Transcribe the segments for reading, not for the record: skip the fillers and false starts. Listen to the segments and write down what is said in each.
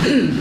إن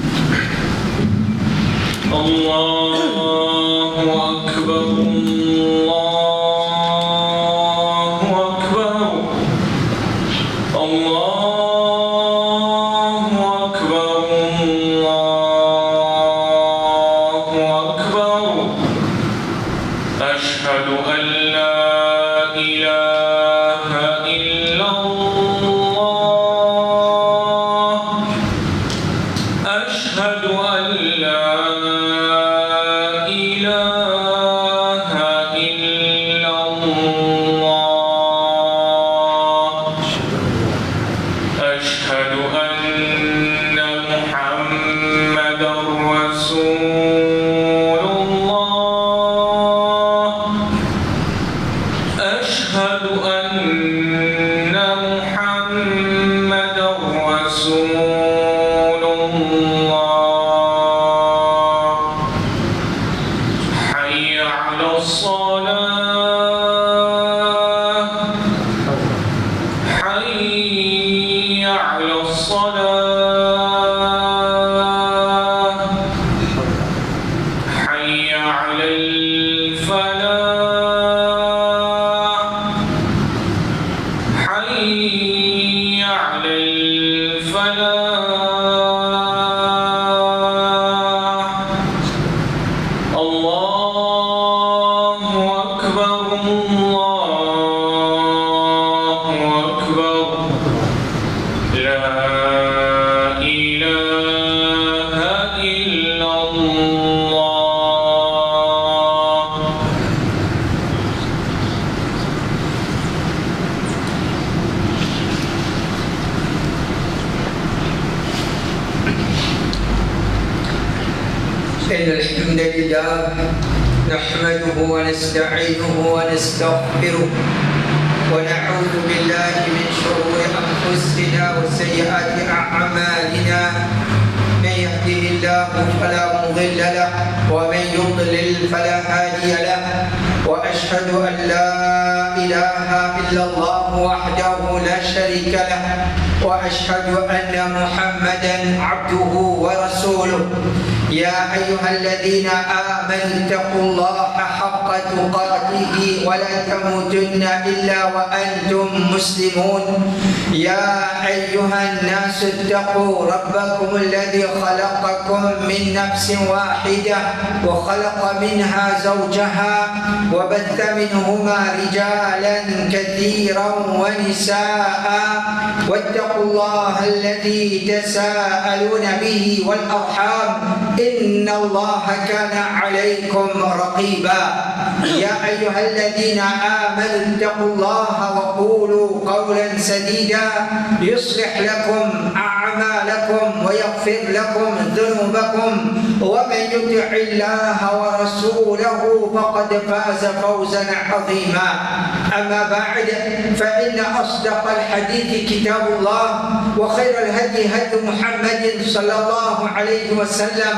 الحمد لله نحمده ونستعينه ونستغفره ونعوذ بالله من شرور أنفسنا وسيئات أعمالنا. من يهده الله فلا مضل له ومن يضلل فلا هادي له، وأشهد أن لا إله إلا الله وحده لا شريك له، وأشهد أن محمدا عبده ورسوله. يا أيها الذين آمنوا اتقوا الله حق تقاته ولا تموتن إلا وأنتم مسلمون. يا أيها الناس اتقوا ربكم الذي خلقكم من نفس واحدة وخلق منها زوجها وبث منهما رجالا كثيرا ونساء، واتقوا الله الذي تساءلون به والأرحام إن الله كان عليكم رقيبا. يا أيها الذين آمنوا اتقوا الله وقولوا قولا سديدا يصلح لكم أعمالكم ويغفر لكم ذنوبكم، ومن يطع الله ورسوله فقد فاز فوزا عظيما. أما بعد، فإن أصدق الحديث كتاب الله، وخير الهدي هدي محمد صلى الله عليه وسلم،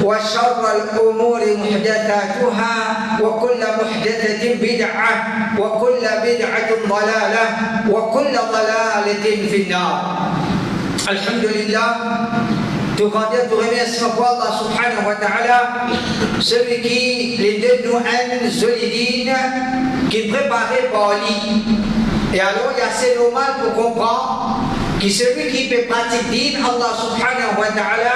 وشر الأمور محدثاتها، وكل محدثة بدعة، وكل بدعة ضلالة، وكل ضلالة في النار. الحمد لله. Tout grandir, tout remerciement pour Allah subhanahu wa ta'ala, celui qui les donne un solidine qui préparait par lui. Et alors il y a assez normal pour comprendre que celui qui peut pratiquer Allah subhanahu wa ta'ala,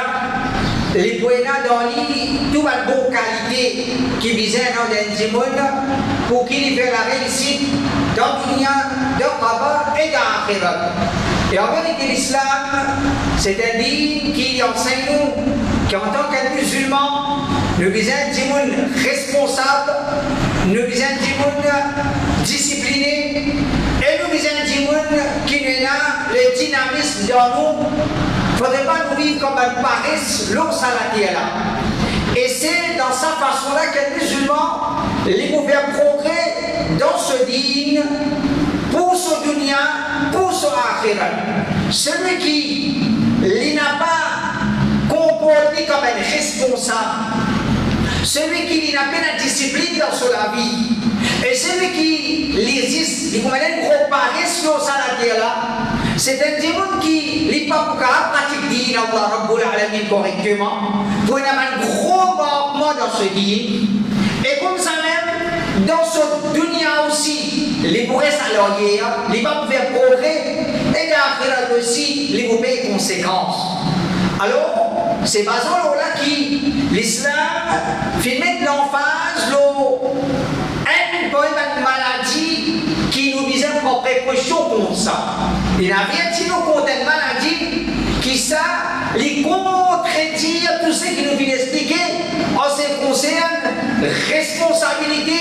les points dans lui, toute la bonne qualité qui visait dans le monde pour qu'il fait la réussite dans le dunya, dans le qabr et dans l'akhirat. Et en vérité, l'islam, c'est un dîme qui enseigne nous qu'en tant que musulmans, nous visons un monde responsable, nous visons un monde discipliné, et nous visons un monde qui est là, le dynamisme dans nous. Il ne faudrait pas nous vivre comme un paresse, l'ours à la terre là. Et c'est dans sa façon-là que les musulmans, les nous faire progrès dans ce dîme, pour ce dunya, pour ce akhirat. Celui qui n'a pas comporté comme un responsable, celui qui n'a pas la discipline dans sa vie, et celui qui résiste, il connaît une grosse paresse sur sa terre là, c'est un démon qui n'est pas pour pratiquer Allah Rabbul Alamin. alamin correctement, pour un gros manquement dans ce dîme. Et comme ça même, dans ce dunya aussi, les bourrés salariés, les pas faire progrès, et l'akhirat aussi, les bourrés conséquences. Alors, c'est basé là qui l'islam fait mettre l'emphase une bonne maladie qui nous disait en précaution contre ça. Il y a bien si nous contre une maladie qui ça, les contredit tout ce qui nous vient expliquer en ce qui concerne responsabilité,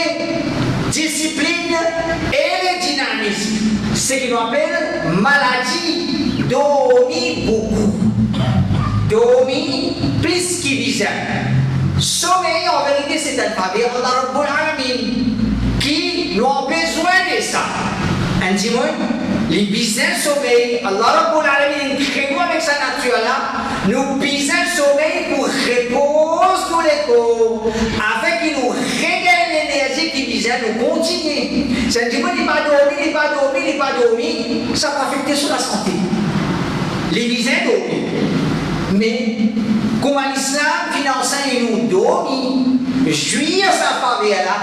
discipline et le dynamisme. Ce qui nous appelle maladie dormi beaucoup. Dormi plus qu'il visait. Sommeil en vérité c'est un faveur de Rabbul Alamin qui nous a besoin de ça. Un dimanche, les business sommeil, Allah Rabbul Alamin crée-nous avec sa nature là, nous business sommeil pour repose tous les corps, afin qu'il nous regagne l'énergie qui visait nous continuer. C'est un dimanche, il n'est pas dormi, ça va affecter sur la santé. Les business dormi. Mais, comme l'islam finance nous dormi, jouir sa faveur là,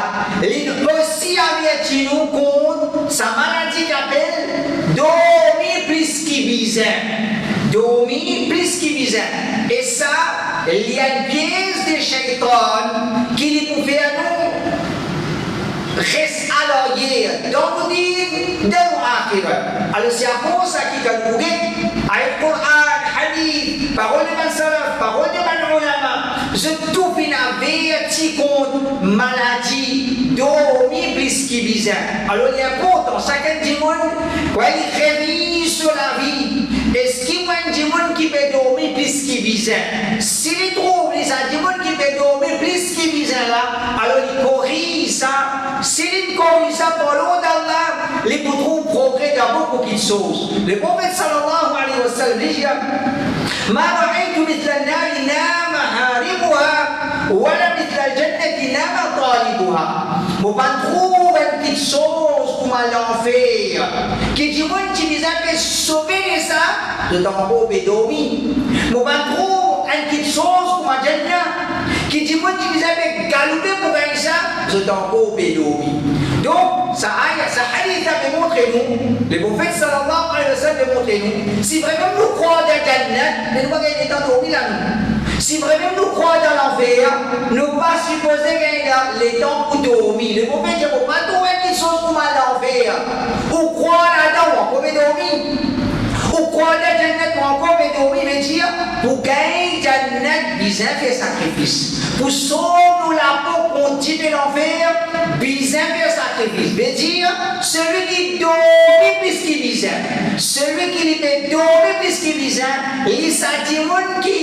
il aussi avertit nous contre sa maladie qu'appelle dormir plus qu'il visait. Dormir plus qu'il visait. Et ça, il y a une pièce de shaitan qui lui pouvait nous reste à l'oreille, dans le dire, dans l'akhirat. Alors c'est à cause ça qui a nous avec le Coran, hadith, parole de man salaf, parole de man ulama, je tout fin averti contre maladie, dormir plus qu'il visait. Alors il y a pourtant, chacun dit monde, il révise sur la vie. Est-ce qu'il y a des gens qui peuvent dormir plus qu'il visait? S'il trouve des gens qui peuvent dormir plus qu'il visait là, alors il corrige ça. S'il corrige ça pour l'eau d'Allah, il peut trouver progrès dans beaucoup de choses. Le prophète sallallahu alayhi wa sallam dit ما رأيت مثل النار نام هاربها ولا مثل الجنة نام طالبها. On va trouver une petite chose comme l'enfer qui dit moi qui vous avez sauvé de ça de ton beau bédoumi. On va trouver une petite chose comme la Jannah qui dit moi qui vous avez galopé pour gagner ça de ton beau bédoumi. Donc, ça hadith a démontré nous, le prophète sallallahu alayhi wa sallam a démontré nous, si vraiment nous croyons dans la Jannah, nous ne pouvons pas gagner temps dormi là nous. Si vraiment nous croyons dans l'enfer, nous ne pouvons pas supposer gagner les temps pour dormir. Le prophète dit, on ne peut pas trouver quelque chose pour l'enfer. Ou croire là-dedans, on peut dormir. Ou croire dans la Jannah, on peut dormir, mais dire, pour gagner la Jannah, besoin de faire sacrifice. Pour sauver la peau pour quitter l'enfer, besoin de faire sacrifice. Veut dire, celui qui dormit plus qu'il besoin, celui qui peut dormir plus qu'il besoin, il s'agit de qui,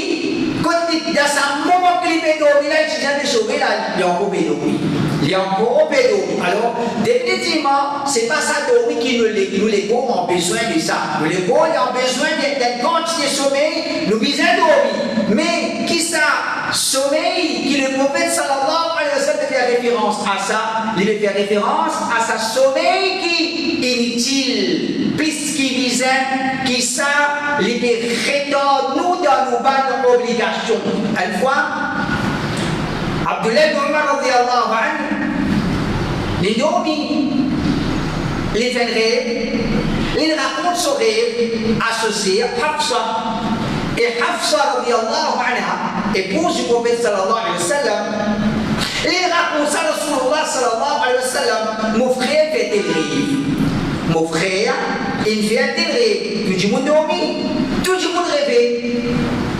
quand dans sa moment qu'il peut dormir, là, il s'agit de sauver là, il y a encore dormir. Il y a encore dormir. Alors, définitivement, ce n'est pas ça dormir qui nous les ont besoin de ça. Nous les ont besoin d'une quantité de sommeil, nous besoin de dormir. Mais qui ça, sommeil, qui le prophète sallallahu alayhi wa sallam fait référence à ça, il fait référence à sa sommeil qui est inutile, puisqu'il visait, qui ça, il fait rétorner nous dans nos bonnes obligations. Une fois, Abdullah ibn Umar radiyallahu anhu, il dormit, il fait un rêve, il raconte son rêve associé à Hafsa. Et Hafsa radiyallahu anha, épouse du prophète sallallahu alayhi wa sallam, il raconte ça à Rasulullah sallallahu alayhi wa sallam, mon frère fait tel rêve. Mon frère, il fait tel rêve. Tout le monde dormit, tout le monde rêvait.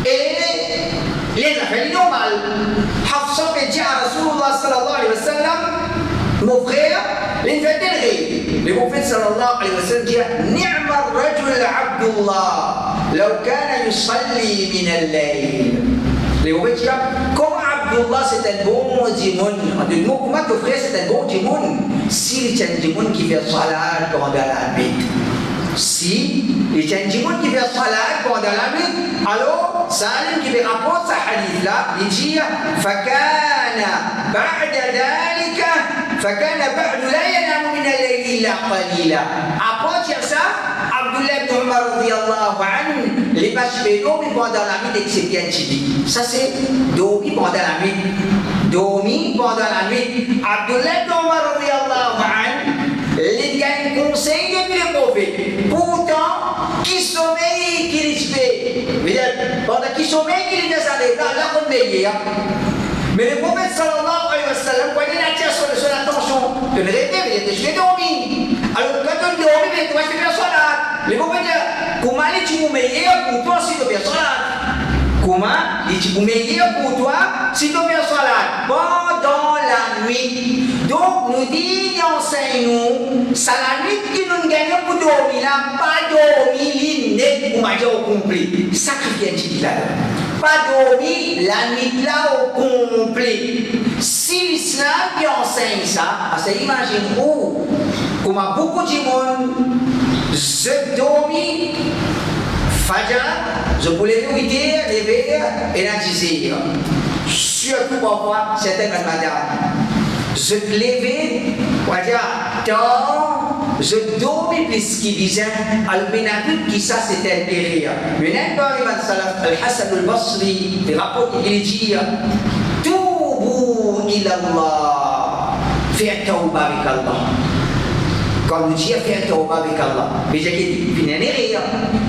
Et les affaires normales. Hafsa fait dire à Rasulullah sallallahu alayhi wa sallam, mon frère, il fait tel rêve. Le prophète sallallahu alayhi wa sallam dit, Ni'ma rajul Abdullah. لو كان يصلي من الليل. Les prophètes disent, comme Abdullah c'est un bon djimoun, comment ton frère c'est un bon djimoun, si il est un djimoun qui fait salat pendant la nuit. Si il est un djimoun qui fait salat pendant la nuit, alors Salim qui fait rapport ce hadith là, il dit, فكان بعد ذلك فكان بعد لا ينام من الليل إلا قليلا. Après ça, Abdullah ibn Umar radiyallahu anhu, les vaches dormi pendant la nuit d'exception chibi. Ça c'est dormi pendant la nuit. Dormi pendant la nuit. Abdullah ibn Umar radiyallahu anhu, les gars conseillent depuis le prophète. Pourtant, qui sommeille, qui respecte. Pendant qui sommeille, qui les descendait, là on veille. Mais le prophète sallallahu alayhi wa sallam, quand il attire son attention, de le rêver, je vais dormir. Alors quand on dort, tu vas faire salat. Le prophète dit, comment est-ce que tu meilleur pour toi si tu fais salat? Comment est-ce que meilleur pour toi si tu fais salat? Pendant la nuit. Donc nous disons, enseignons, c'est la nuit que nous gagnons pour dormir là, pas dormir l'inné pour manger au complet. Sacrifier là. Pas dormir la nuit là au complet. Si l'islam qui enseigne ça, parce que imagine où, comment beaucoup de monde, je dormis, Fajr, je voulais lever et la désir. Surtout parfois, certaines madames. Je te levais, je dormais plus qu'il disait, al-Benadut qui ça c'était derrière. Mais n'importe Al-Hassan al-Basri, des rapports il dit, Toubu ilallah, fais tawba avec Allah. Quand nous disons fais tawba avec Allah, mais j'ai dit, il n'y a rien.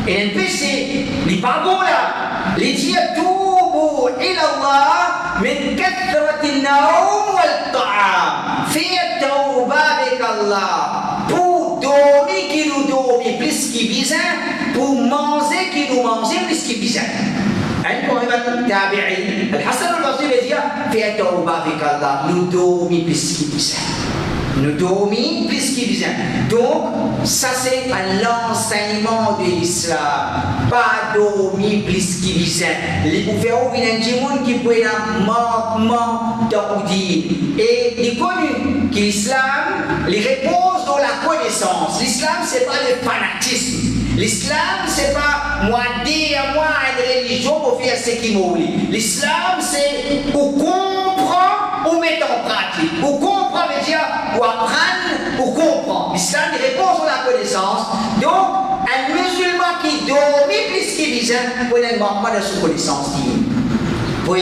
Et un péché, il n'est pas bon là. Il dit, Toubu ilallah, من كثرة النوم والطعام في التوبة avec Allah pour dormir qui nous dormit plus qu'il besoin pour manger qui nous mange plus qu'il besoin عندكم إمام التابعين الحسن البصري dit في التوبة avec Allah nous dormir plus qu'il besoin nous dormir plus qu'il besoin donc ça c'est l'enseignement de l'islam pas dormir plus qu'il besoin les faire ouvrir un monde qui peut être manquement d'ordi et il est connu que l'islam les repose dans la connaissance l'islam c'est pas le fanatisme l'islam c'est pas moi dire moi une religion pour faire ce qui m'oublie l'islam c'est pour comprendre ou mettre en pratique pour comprendre veut dire pour apprendre ou comprendre l'islam il repose sur la connaissance donc un musulman qui dormit plus qu'il disait pour un manquement de sa connaissance pour un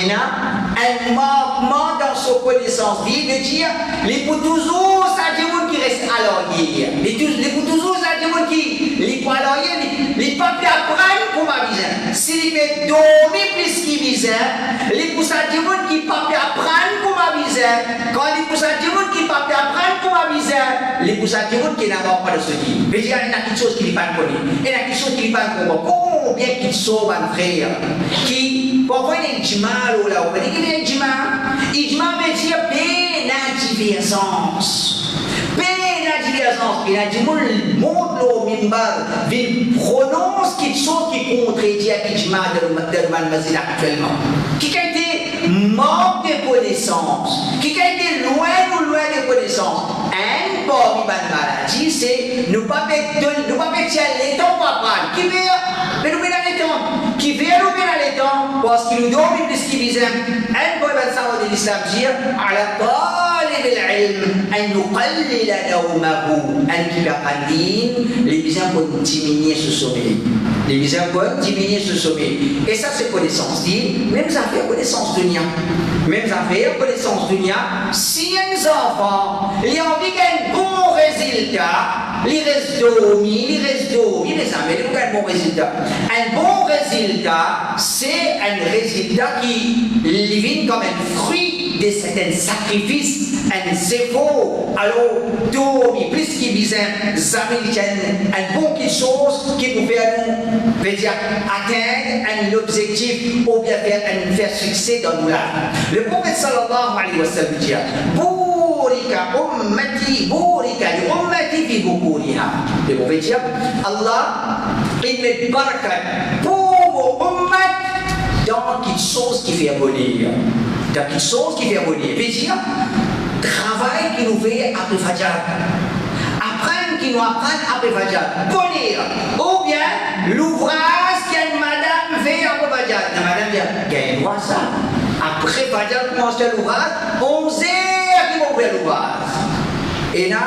manquement dans sa connaissance divine de dire les pour toujours ça dit qui reste à l'orgueil les pour toujours ça dit qui les pour à l'orgueil les pas plus apprendre pour ma vie s'il met dormir plus qu'il disait les pour ça dit qui pas plus apprendre pour ma vie quand les pour ça dit qui pas plus apprendre pour ma vie les pour ça dit qui n'a pas de ce qui veut dire il y a quelque chose qui n'est pas connu il y a quelque chose qui n'est pas connu combien qu'il sauve un frère qui parfois il y a un mal ou là il y a un ijma veut dire paix la divergence il a dit montre le mimbar il prononce quelque chose qui contredit l'ijma de Mademoiselle actuellement qui a été manque de connaissances qui a été loin de connaissances un parmi les maladies c'est ne pas mettre les temps pour apprendre qui veut mais nous mettre les temps qui veut nous mettre les temps parce qu'il nous donne plus qu'il besoin un parmi les de l'islam dire à la طالب العلم أن يقلل نومه أن كبقدين les besoins pour diminuer ce sommeil les besoins pour diminuer ce sommeil et ça c'est connaissance dit même affaire connaissance dunya même affaire connaissance dunya si un enfant il a envie d'un bon résultat il reste dormi les amis il a un bon résultat c'est un résultat qui vient comme un fruit de certains sacrifices un zéro alors dormir plus qu'il besoin un bon quelque chose qui peut faire nous veut dire atteindre un objectif ou bien faire succès dans nos lives le prophète sallallahu alayhi wa sallam dit Bourika li ummati fi bukuriha le prophète dit Allah il met barakat pour ummat dans quelque chose qui fait bonheur dans quelque chose qui fait bonheur veut dire travail qui nous fait après Fajr apprendre qui nous apprend après Fajr bonheur ou bien l'ouvrage qu'une madame fait après Fajr la madame dit gagne droit ça après Fajr commence l'ouvrage 11 heures qui vont faire l'ouvrage et là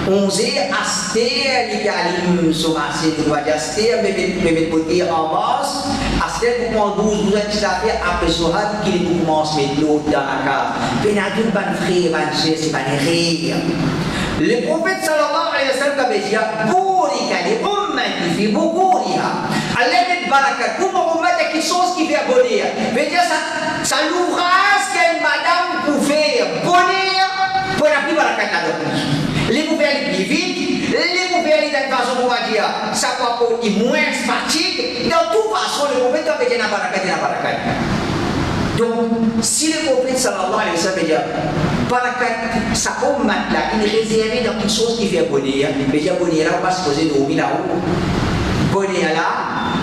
11 aster li alim somasi nous va aster mais côté en basse aster pour 12 vous êtes fait après sohat qui commence mettre l'eau dans la cave penadul ban frère ban c'est ban rire le prophète sallallahu alayhi wa sallam avait dit bourika li ummati fi bukuriha Allah met barakat pour mon ummat quelque chose qui fait bonheur veut dire ça l'ouvrage qu'une madame pour faire bonheur pour la plus barakat là les pouvez aller plus vite, les pouvez aller d'une façon, on va dire, ça va pour moins fatigue. De toute façon, le prophète a dit barakat. Donc, si le prophète sallallahu alayhi wa sallam dit barakat, ça ummat là, il est réservé dans quelque chose qui fait bonheur. Mais dire bonheur là, on va se poser dormir là-haut. Bonheur là,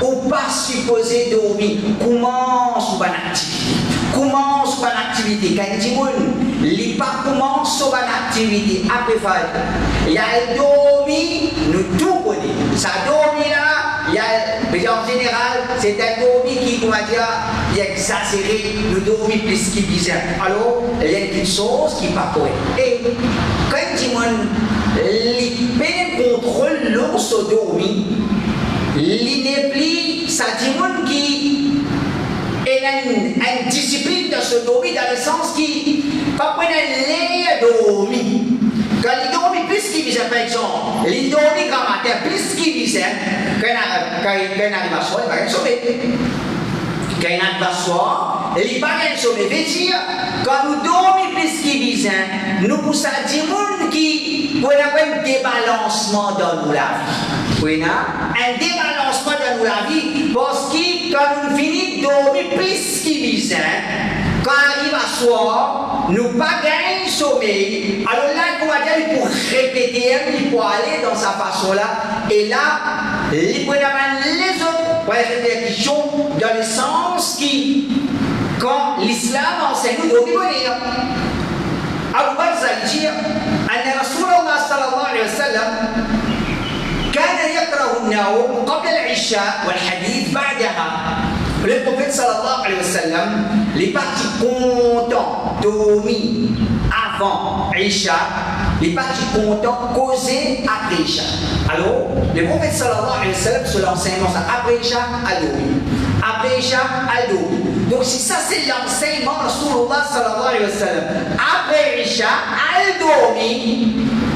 on va supposer dormir. Commence une activité. Commence par l'activité. Quand tu dis, pas commence par l'activité après faire. Il y a un dormi, nous tout connaissons. Ça dormi là, il y a, en général, c'est un dormi qui, comment dire, il est exagéré, nous dormi plus qu'il bizarre. Alors, il y a quelque chose qui n'est pas correct. Et quand tu dis, les contrôle l'ours dormi, il n'est plus, ça dit qui. Et une discipline de se dormir dans le sens qui pas prendre l'air dormi. Quand il dormit plus qu'il visait, par exemple, il dormit grand matin plus qu'il visait, quand il arrive à soir, il va sauver. Quand il arrive à soir, il va sauver. Veut dire, quand nous dormons plus qu'il visait, nous poussons à dire qui pour un débalancement dans la vie. Oui, un débalancement dans la vie parce que quand nous finissons de dormir plus qu'il visait, quand on arrive à soir, nous pas gagner sommeil. Alors là, on va dire pour répéter, il faut aller dans sa façon-là. Et là, il faut les autres pour être des questions dans le sens qui, quand l'islam enseigne, nous devons venir. Abu Bakr dit, أن رسول الله صلى الله عليه وسلم كان يكره النوم قبل العشاء والحديث بعدها. Le prophète sallallahu alayhi wa sallam, les partis contents dormir avant Isha, les partis contents causer après Isha. Alors, le prophète sallallahu alayhi wa sallam, sur l'enseignement, après Isha, à dormir. Après Isha, à dormir. Donc, si ça c'est l'enseignement de Rasulullah sallallahu alayhi wa sallam, après Isha, à dormir,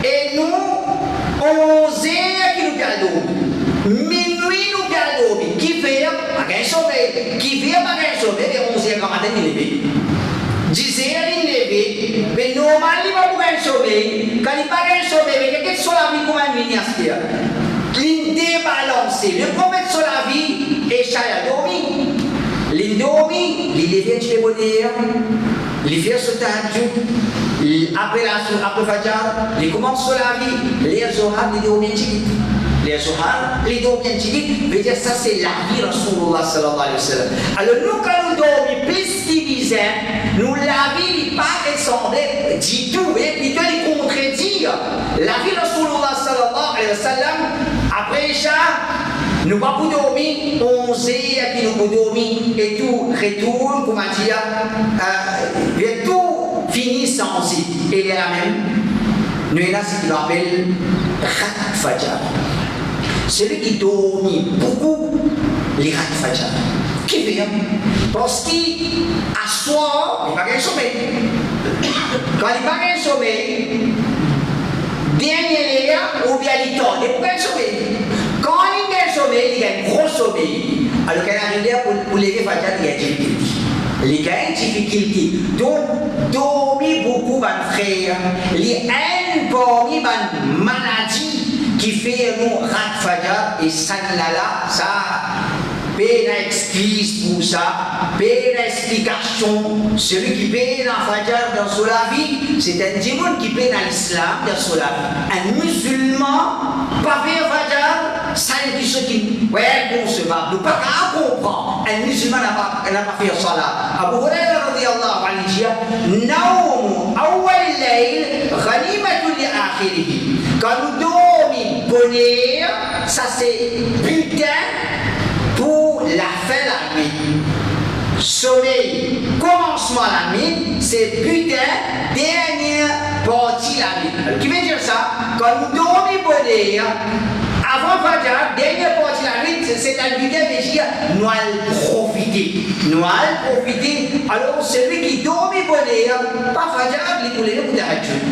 et nous, 11 heures qui nous perdent dormir. Minuit nous perdent dormir. Qui fait pas gagner sommeil. Qui fait pas gagner sommeil, et 11 heures quand matin il est levé. 10 heures il est levé. Mais normalement il va pas gagner sommeil. Quand il pas gagner sommeil, mais qu'est-ce que la vie comme un mini-aspire? Il débalancé. Le prophète sur la vie, et Chaya dormi. Il dormi, il levé du bonheur. Il fait ce tahajjud. Après Fajr, il commence sur la vie. Les Zohar, il dormi. Les Zohar, il dormi. Veut dire ça c'est la vie de Rasulullah sallallahu alayhi wa sallam. Alors nous quand nous dormons plus qu'il disait, nous la vie n'est pas descendue du tout. Et puis il contredit la vie de Rasulullah sallallahu alayhi wa sallam. Après Isha, nous ne pouvons pas dormir, 11 heures qui nous pouvons dormir et tout retourne, comment dire, et tout finit sans y. Et il y a la même, nous avons ce qu'il appelle Rat Fajr. Celui qui dormit beaucoup, les Rat Fajr. Qui fait? Parce qu'à soir, il n'y a pas de sommeil. Quand il n'y a pas de sommeil, dernier heure, ou bien il tourne, il n'y a pas de sommeil. Quand il y a un sommeil, il y a un gros sommeil. Alors quand il arrive pour lever Fajr, il y a une difficulté. Il y a une difficulté. Donc, dormir beaucoup, mon frère, il y a une parmi les maladies qui fait nous Rat Fajr et ça là, ça. Paye l'excuse pour ça, paye l'explication. Celui qui paye dans Fajr dans la vie, c'est un démon qui paye dans l'islam dans la vie. Un musulman, pas faire Fajr, ça n'est ce qui est concevable. Nous ne pouvons pas comprendre. Un musulman n'a pas fait ça là. Abu Hurairah radiyallahu anhu dit Naum awwal layl ghanimatun li akhirih. Quand nous dormons bonheur, ça c'est butin pour la fin de la nuit. Sommeil, commencement de la nuit, c'est putain, dernière partie de la nuit. Alors, qui veut dire ça? quand nous dormons bonheur, avant Fajr, dernière partie de la nuit, c'est un week-end déjà, nous allons profiter. Nous allons profiter. Alors, celui qui dort bonheur, pas Fajr, il faut lever pour tahajjud.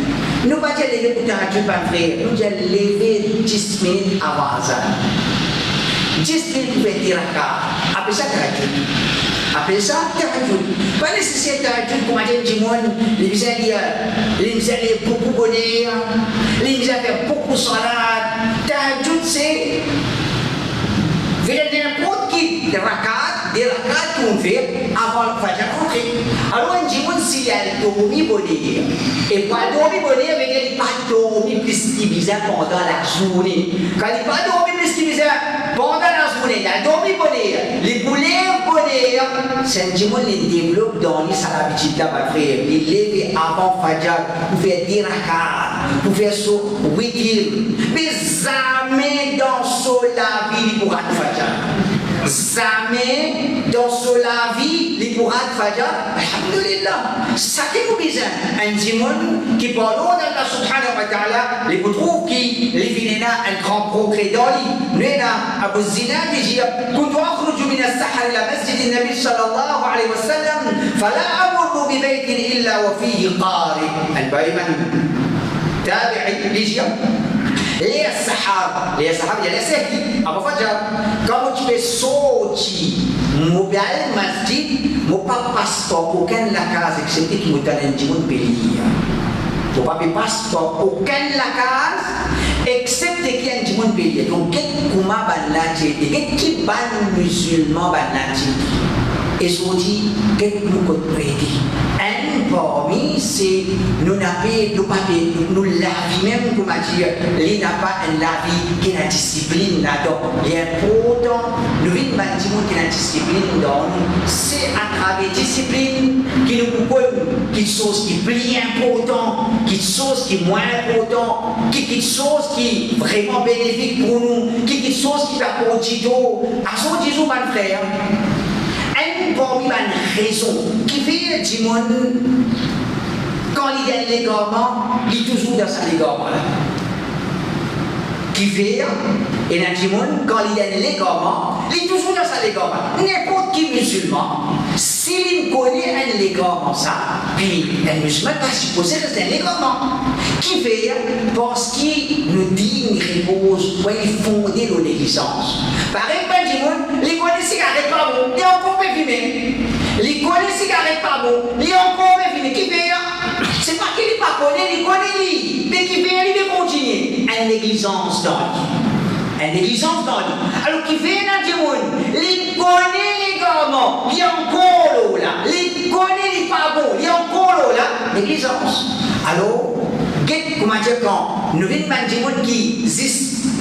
Nous ne pas dire lever pour tahajjud, pas frère. Nous disons lever 10 minutes avant Azan. 10 minutes pour faire tiraka. Après ça, tahajjud. Après ça, tahajjud. Pas nécessaire tahajjud pour manger du monde. Les gens disent beaucoup bonheur. Les gens font beaucoup de salade. Tahajjud, c'est n'importe qui des rakats qu'on fait avant le Fajr rentrer. Alors, on dit s'il y a dormi bonheur. Et pas dormi bonheur, mais il n'est pas dormi plus qu'il bizarre pendant la journée. Quand il n'est pas dormi plus qu'il bizarre pendant la journée, il a dormi bonheur. Les boulets bonheur, c'est un petit monde qui développe dans les salabitides là, ma frère. Il lève avant Fajr pour faire des rakats, pour faire ça, oui, mais jamais dans la vie pour faire Fajr. Jamais dans la vie, il pourra faire alhamdulillah. Ça qui vous dit, un démon qui parle d'Allah subhanahu wa ta'ala, il vous trouve qu'il est un grand progrès dans lui. Nous avons Abu Zinad qui dit كنت أخرج من السحر إلى مسجد النبي صلى الله عليه وسلم فلا أمر ببيت إلا وفيه قارئ. البايمن تابعي ليجي les sahabas, il y a les sahih. Après Fajr, quand tu fais sortir, mon bel masjid, mon pas passeport aucun la case, excepté qui me donne un petit mot de pays. Mon pas passeport aucun la case, excepté qu'il y a un petit mot de pays. Donc, quel kuma banati, quel qui ban musulman banati. Et sorti, quel nous côté prédit. Un parmi, c'est nous n'avons pas nous laver même pour dire, il n'a pas un lavis qui a une discipline là-dedans. Il est important, nous vivons un petit monde qui a une discipline dans nous. C'est à travers discipline qui nous propose quelque chose qui est plus important, quelque chose qui est moins important, quelque chose qui est vraiment bénéfique pour nous, quelque chose qui va pour Tito. À son Tito, mon frère. Parmi les raisons qui fait du monde, quand il y a l'égarement, il est toujours dans sa l'égarement. Qui fait, et dans le monde, quand il y a l'égarement, il est toujours dans sa l'égarement. N'importe qui musulman, s'il connaît un l'égarement, ça, puis un musulman n'est pas supposé rester un l'égarement. Qui fait, parce qu'il nous dit une repose, pour il fonder nos négligences. Par exemple, du monde, les connaît cigarette pas bon, il est encore pas fumé. Les connaît cigarette pas bon, il est encore pas fumé. Qui fait, c'est pas qu'il n'est pas connu, il connaît lui, mais qui fait, il veut continuer. Une négligence dans lui. Une négligence dans lui. Alors, qui fait dans le monde, il connaît les garments, il est encore là. Il connaît les pas bon, il est encore là. Négligence. Alors, comment dire, quand nous venons d'un monde qui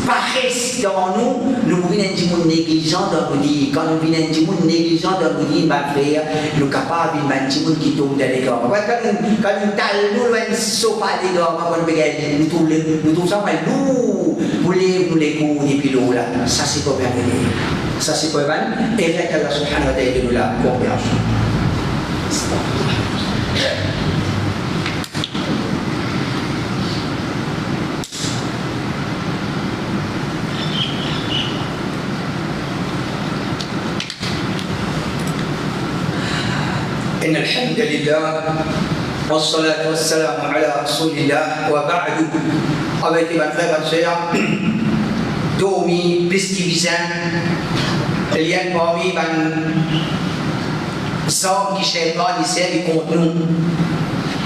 paraissent dans nous, nous venons d'un monde négligent dans nous dire. Quand nous venons d'un monde négligent dans nous dire, ma frère, nous sommes capables d'un monde qui tombe dans les gars. Quand nous talons, nous sommes pas des gars, nous trouvons ça mal lourd. Nous les coups et puis l'eau là. Ça, c'est pas bien. Ça, c'est pas bien. Et là, Allah subhanahu wa ta'ala nous l'a compréhension. إن الحمد لله والصلاة والسلام على رسول الله وبعد avec ma frère et sœur dormi plus qui visent il y a parmi les hommes qui cherchent les services contre nous.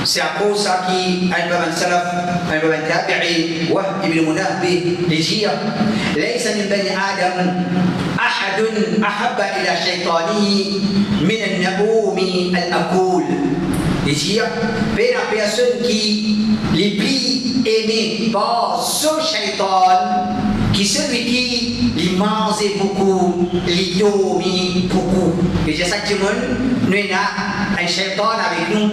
C'est à cause ça qui un salaf un tabi'i Wahb ibn Munabbih dit ليس من بني آدم أحد أحب إلى شيطانه من النبوم الأكول. C'est-à-dire, la personne qui les plus aimé par ce shaitan, qui celui qui les mangeait beaucoup, les dormit beaucoup. Et c'est ça que nous avons un shaitan avec nous.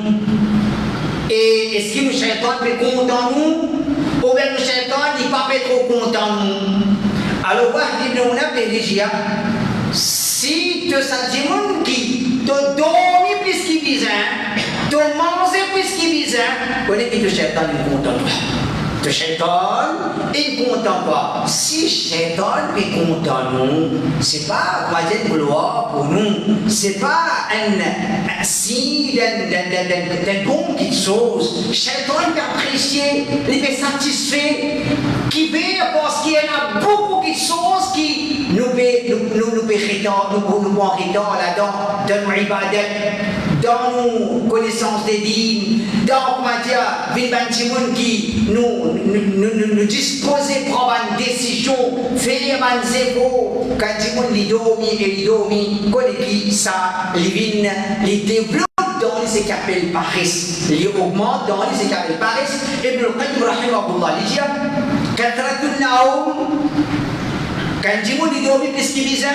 Et est-ce que le shaitan peut content nous, ou bien le shaitan n'est pas trop content nous? Alors, Wahb ibn Munabbih dit, si tu as des gens qui te dorment plus qu'ils visent, te manger plus qu'ils visent, connais que le shaitan est content. Le shaitan, il ne content pas. Si shaitan est content, nous, c'est pas une gloire pour nous. C'est pas un signe d'un bon quelque chose. Shaitan peut apprécier, il est satisfait, qui veut parce qu'il y en a beaucoup de choses qui nous là-dedans, dans nos ibadat, dans nos connaissances des dîmes, dans nos qui nous disposer de prendre une décision, faire un zéro, quand ils dorment, qui ça, les développe dans les écapels Paris, les augmente dans les écapels Paris, et Ibn al-Qayyim rahimahullah, il dit, كثرة النوم كان جيمون يدومي بسكيبيزا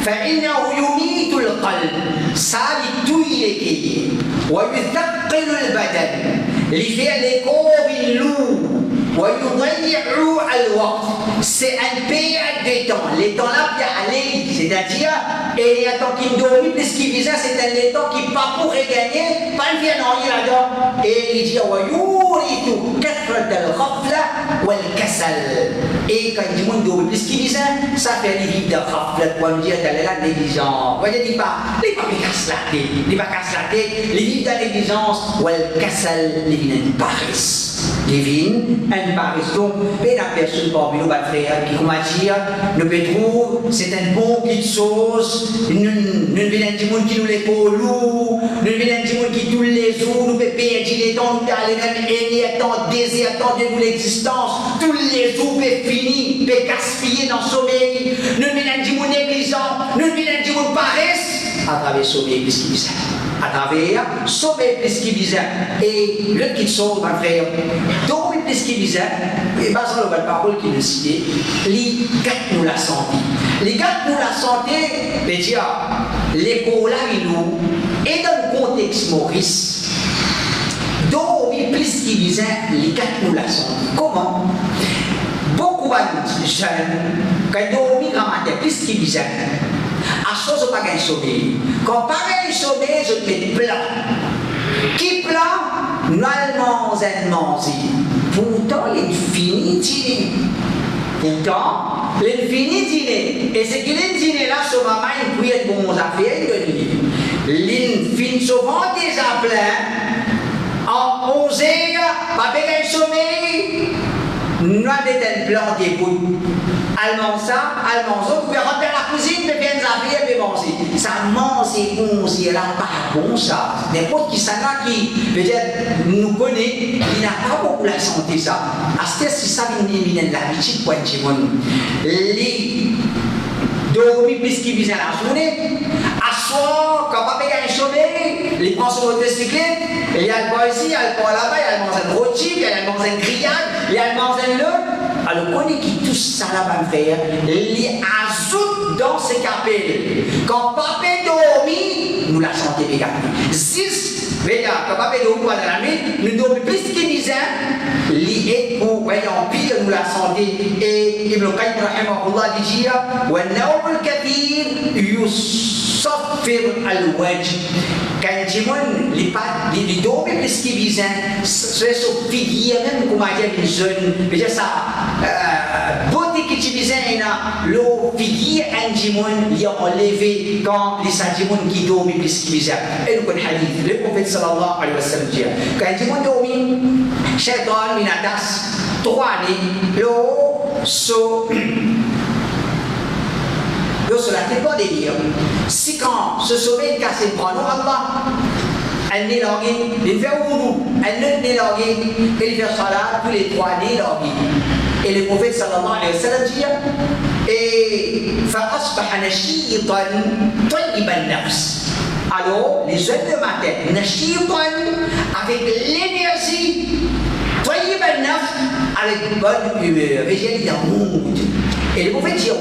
فإنه يميت القلب سالي تويلكي ويثقل البدن لفعل كوب اللو ويضيع الوقت. C'est un période de temps. Les temps là qui aller, c'est-à-dire, et les temps qui dorment, plus qui visent, c'est un temps qui pas pour gagner, pas le bien en là-dedans. Et il dit, ويورث كثرة الغفلة والكسل. Et quand il dit dorment, plus qui visent, ça fait les vies de غفلة, pour me dire, d'aller la négligence. Vous voyez, il pas casse la tête, il pas casse la tête, les vies de négligence, والكسل, les vies de paresse. Divine, un paresse. Donc, la personne parmi nous va faire qui, comment dire, nous peut trouver, c'est un bon petite chose, nous venons du monde qui nous les pollue, nous venons du monde qui tous les jours, nous peut perdre les temps, nous allons même éliatant, désirant de l'existence, tous les jours peut finir, peut gaspiller dans le sommeil, nous venons du monde négligent, nous venons du monde paresse, à travers le sommeil, qu'est-ce qui bizarre? À travers sauver plus qui bizarre et le qui sauve un frère donc plus qui bizarre et basant la parole qui nous cite les gâte nous la santé les gâte nous la santé veut dire l'école nous et dans le contexte Maurice donc plus qui bizarre les gâte nous la santé comment beaucoup de jeunes quand ils dorment grand plus qui bizarre à chose pas gagner sommeil. Quand pareil sommeil, je te mets plat. Qui plat? Normalement, pourtant, il finit dîner. Pourtant, il finit dîner. Et c'est qu'il est dîner là, ce moment, il peut être bon affaires de nuit. Il finit souvent déjà plein. En 11 heures, pas gagner sommeil. Nous avons un plan des bouts. Allemand ça, allemand ça, vous pouvez rentrer à la cuisine, mais bien affaires, mais manger. Ça mange, on là, pas bon ça. N'importe qui ça là qui, peut-être, nous connaît, il n'a pas beaucoup la santé ça. À ce que si ça vient de l'habitude, pour être les dormir plus qu'ils visent à la journée, à soir, quand papa gagne un sommeil, les prend sur votre bicyclette, et il y a le bois ici, il y a le bois là-bas, il y a le mange un rôti, il y a le mange un grillade, il y a le mange un l'autre. Alors, on est qui tout ça là va faire, les ajoute dans ces capelles. Quand papa dormit, nous la santé végane. 6, regarde, quand papa dormit dans la nuit, nous dormons plus qu'il disait, lié pour voyons pire nous la santé. Et Ibn al-Qayyim rahimahullah dit, wa naum al-kathir yusaffir al-wajh. Quand Jimon, les dormir plus qu'il disait, c'est ce figure même comment dire une jeune, mais ça. Beauté qui tu disais, le figure un Jimon, il a enlevé quand les Jimon qui dorment plus qu'il disait. Et nous connaissons hadith, le prophète sallallahu alayhi wa sallam dit, quand Jimon dormit, Shaitan minatas, 3 années, le cela n'est pas délire. Si quand ce sommeil casse le prénom Allah, elle n'est languée, il fait ouvou, elle ne n'est languée, il fait salat, tous les 3 années languée. Et le prophète sallallahu alayhi wa sallam dit, et فأصبح نشيطا طيب النفس. Alors, les jeunes de matin, nashitan, avec l'énergie, طيب النفس, avec bonne humeur, et j'ai dit dans mood. Et le prophète dit,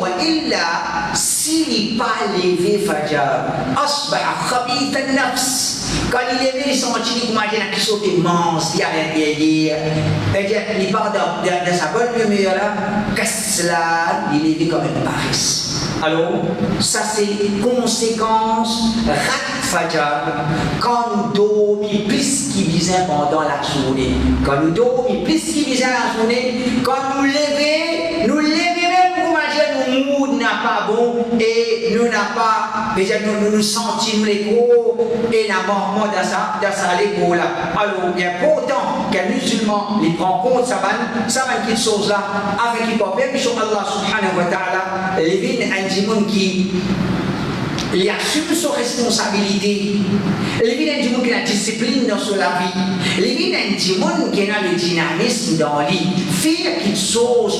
s'il n'est pas levé Fajr, أصبح خبيث النفس. Quand il est levé, il sentit qu'il imagine qu'il saute immense, il y a l'intérieur. Il part de sa bonne humeur là, Kasslan, il est levé comme une paresse. Alors, ça c'est conséquence, rat fajar, quand nous dormons plus qu'il disait pendant la journée. Quand nous dormons plus qu'il disait la journée, quand nous levons même pour manger, nous mood n'a pas bon et nous n'a pas, déjà nous sentons les gros et la mort dans sa l'épaule là. Alors, il est important qu'un musulman les prend compte, ça va quelque chose là, avec qui peut même sur Allah subhanahu wa ta'ala, les vignes intimes qui il assume ses responsabilités. Les vignes intimes qui ont la discipline dans la vie. Les vignes intimes qui ont le dynamisme dans la vie. Faire quelque chose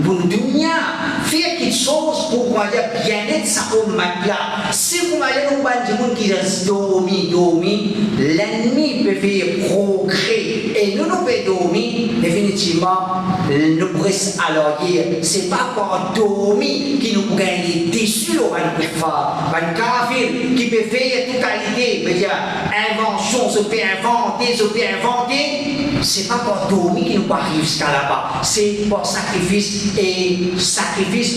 pour nous dunya. Faire quelque chose pour bien-être, ça au matelas. Si vous allez dans un qui reste dormi, l'ennemi peut faire progrès. Et nous pouvons dormir, définitivement, nous restons à l'arrière. Ce n'est pas par dormir qui nous gagne déçus au kafir. Un kafir qui peut faire toute qualité, veut dire invention, se fait inventer. C'est pas par dormir qui nous arrive jusqu'à là-bas. C'est par sacrifice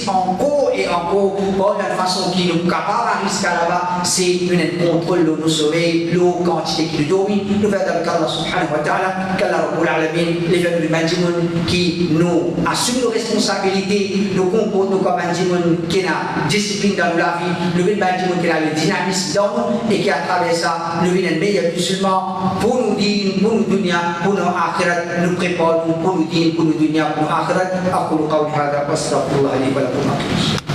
encore et encore. Par la façon qui nous capable d'arriver jusqu'à là-bas, c'est un contrôle de nos sommeils, l'eau, quantité qui nous dormit. Nous faisons avec Allah subhanahu wa ta'ala, qu'Allah Rabbul Alamin, les gens du Mandimoun qui nous assument nos responsabilités, nous comportent comme Mandimoun qui a discipline dans la vie, nous venons Mandimoun qui a le dynamisme dans nous et qui à travers ça, nous venons meilleurs musulmans pour nous dire, pour nous dunya, pour nos akhirat, nous préparons pour nous dire, pour nous dunya, pour nos akhirat. أقول قولي هذا وأستغفر الله لي ولكم.